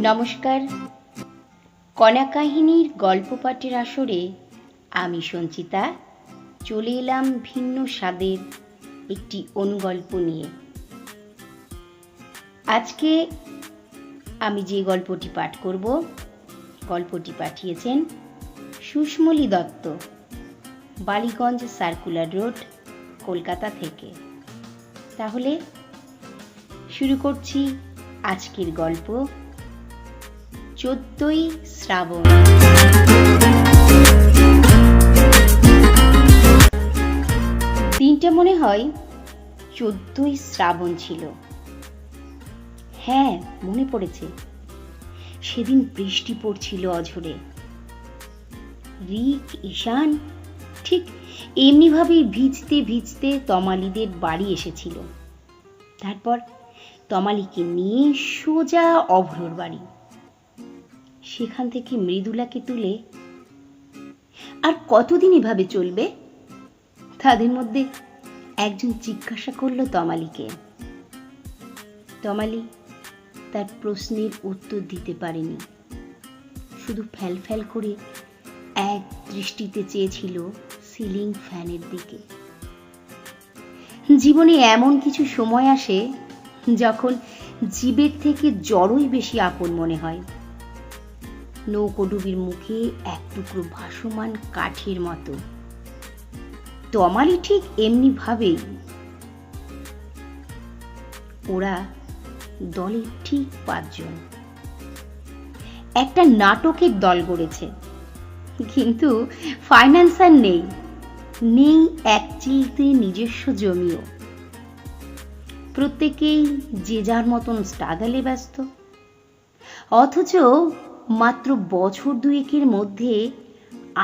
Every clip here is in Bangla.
নমস্কার। কণা কাহিনীর গল্প পাঠের আসরে আমি সঞ্চিতা চলে এলাম ভিন্ন স্বাদের একটি অনুগল্প নিয়ে। আজকে আমি যে গল্পটি পাঠ করব, গল্পটি পাঠিয়েছেন সুস্মলি দত্ত, বালিগঞ্জ সার্কুলার রোড, কলকাতা থেকে। তাহলে শুরু করছি আজকের গল্প, 14ই শ্রাবণ। দিনটা মনে হয় 14ই শ্রাবণ ছিল। হ্যাঁ, মনে পড়েছে, সেদিন বৃষ্টি পড়ছিল অঝোরে। রিক, ঈশান ঠিক এমনিভাবেই ভিজতে ভিজতে তমালিদের বাড়ি এসেছিল। তারপর তমালিকে নিয়ে সোজা অভ্রর বাড়ি। সেখান থেকে মৃদুলাকে তুলে আর কতদিন এভাবে চলবে? তাদের মধ্যে একজন জিজ্ঞাসা করল তমালিকে। তমালি তার প্রশ্নের উত্তর দিতে পারেনি, শুধু ফ্যাল করে এক দৃষ্টিতে চেয়েছিল সিলিং ফ্যানের দিকে। জীবনে এমন কিছু সময় আসে যখন জীবের থেকে জড়ই বেশি আপন মনে হয়। নৌকোডুবির মুখে এক টুকরো ভাসমান কাঠের মতো। তমালি ঠিক এমনি ভাবেই। ওরা দলের ঠিক 5 জন। একটা নাটকের দল গড়েছে, কিন্তু ফাইন্যান্স আর নেই এক চিলতে নিজস্ব জমিও। প্রত্যেকেই যে যার মতন স্ট্রাগলে ব্যস্ত, অথচ মাত্র বছর 2 মধ্যে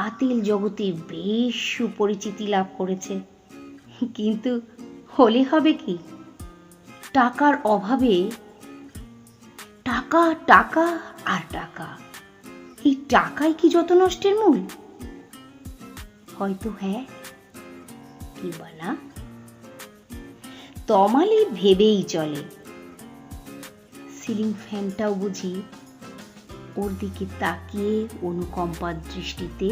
আতেল জগতে বেশ সুপরিচিতি লাভ করেছে। কিন্তু হলে হবে কি, টাকার অভাবে টাকা টাকা আর টাকা। এই টাকাই কি যত নষ্টের মূল? হয়তো হ্যাঁ, কি বলা। তমালি ভেবেই চলে, সিলিং ফ্যানটাও বুঝি ওর দিকে তাকিয়ে অনুকম্পার দৃষ্টিতে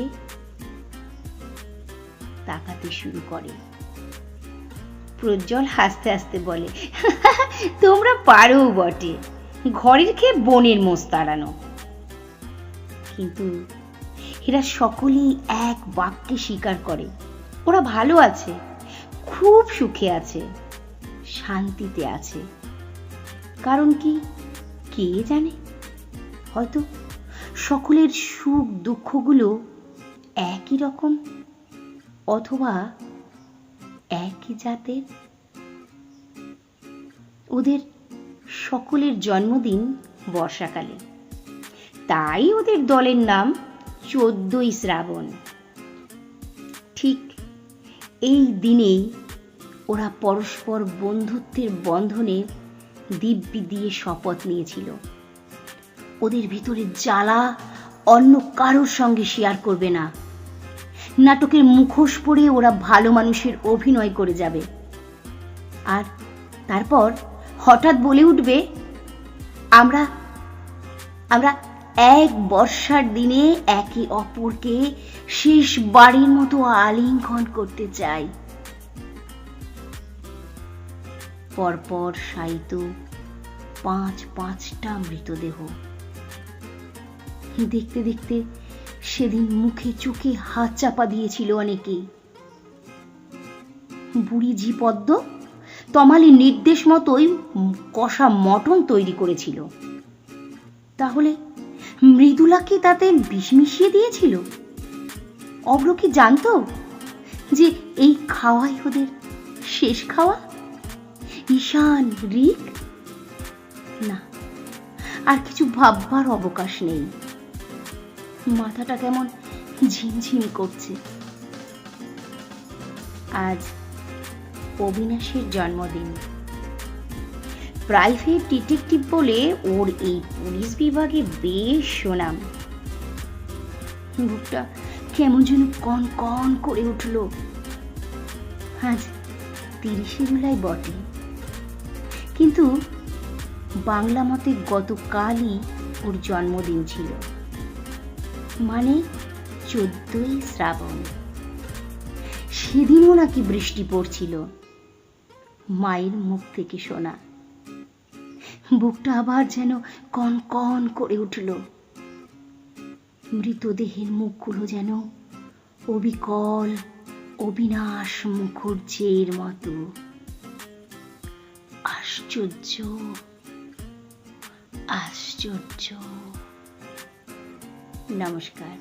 তাকাতে শুরু করে। প্রজ্জ্বল হাসতে হাসতে বলে, তোমরা পারো বটে, ঘরের খেয়ে বনের মোষ তাড়ানো। কিন্তু এরা সকলেই এক বাক্যে স্বীকার করে ওরা ভালো আছে, খুব সুখে আছে, শান্তিতে আছে। কারণ কি কে জানে? হয়তো সকলের সুখ দুঃখগুলো একই রকম, অথবা একই জাতের। ওদের সকলের জন্মদিন বর্ষাকালে, তাই ওদের দলের নাম 14ই শ্রাবণ। ঠিক এই দিনেই ওরা পরস্পর বন্ধুত্বের বন্ধনে দিব্যি দিয়ে শপথ নিয়েছিল। ওদের ভিতরে জ্বালা অন্য কারোর সঙ্গে শেয়ার করবে না। নাটকের মুখোশ পরে ওরা ভালো মানুষের অভিনয় করে যাবে, আর তারপর হঠাৎ বলে উঠবে, আমরা আমরা এক বর্ষার দিনে একে অপরকে শেষবারের মতো আলিঙ্গন করতে চাই। পরপর শায়িত 5-5টা মৃতদেহ। দেখতে দেখতে সেদিন মুখে চোখে হাত চাপা দিয়েছিল অনেকেই। বুড়ি ঝি পদ্ম তমালির নির্দেশ মতোই কষা মটন তৈরি করেছিল। তাহলে মৃদুলাকে তাতে বিষ মিশিয়ে দিয়েছিল? অভ্র কি জানতো যে এই খাওয়াই ওদের শেষ খাওয়া? ঈশান, রিক? না, আর কিছু ভাববার অবকাশ নেই। মাথাটা কেমন ঝিমঝিম করছে। আজ অবিনাশের জন্মদিন। প্রাইভেট ডিটেকটিভ বলে ওর এই পুলিশ বিভাগে বেশ সুনাম। বুকটা কেমন যেন কন কন করে উঠল। আজ 30শে জুলাই বটে, কিন্তু বাংলা মতে গতকালই ওর জন্মদিন ছিল, মানে 14ই শ্রাবণ। সেদিনও নাকি বৃষ্টি পড়ছিল। মায়ের মুখ থেকে শোনা। বুকটা আবার যেন কন কন করে উঠল। মৃতদেহের মুখগুলো যেন অবিকল অবিনাশ মুখুজ্জের মতো। আশ্চর্য, আশ্চর্য। নমস্কার।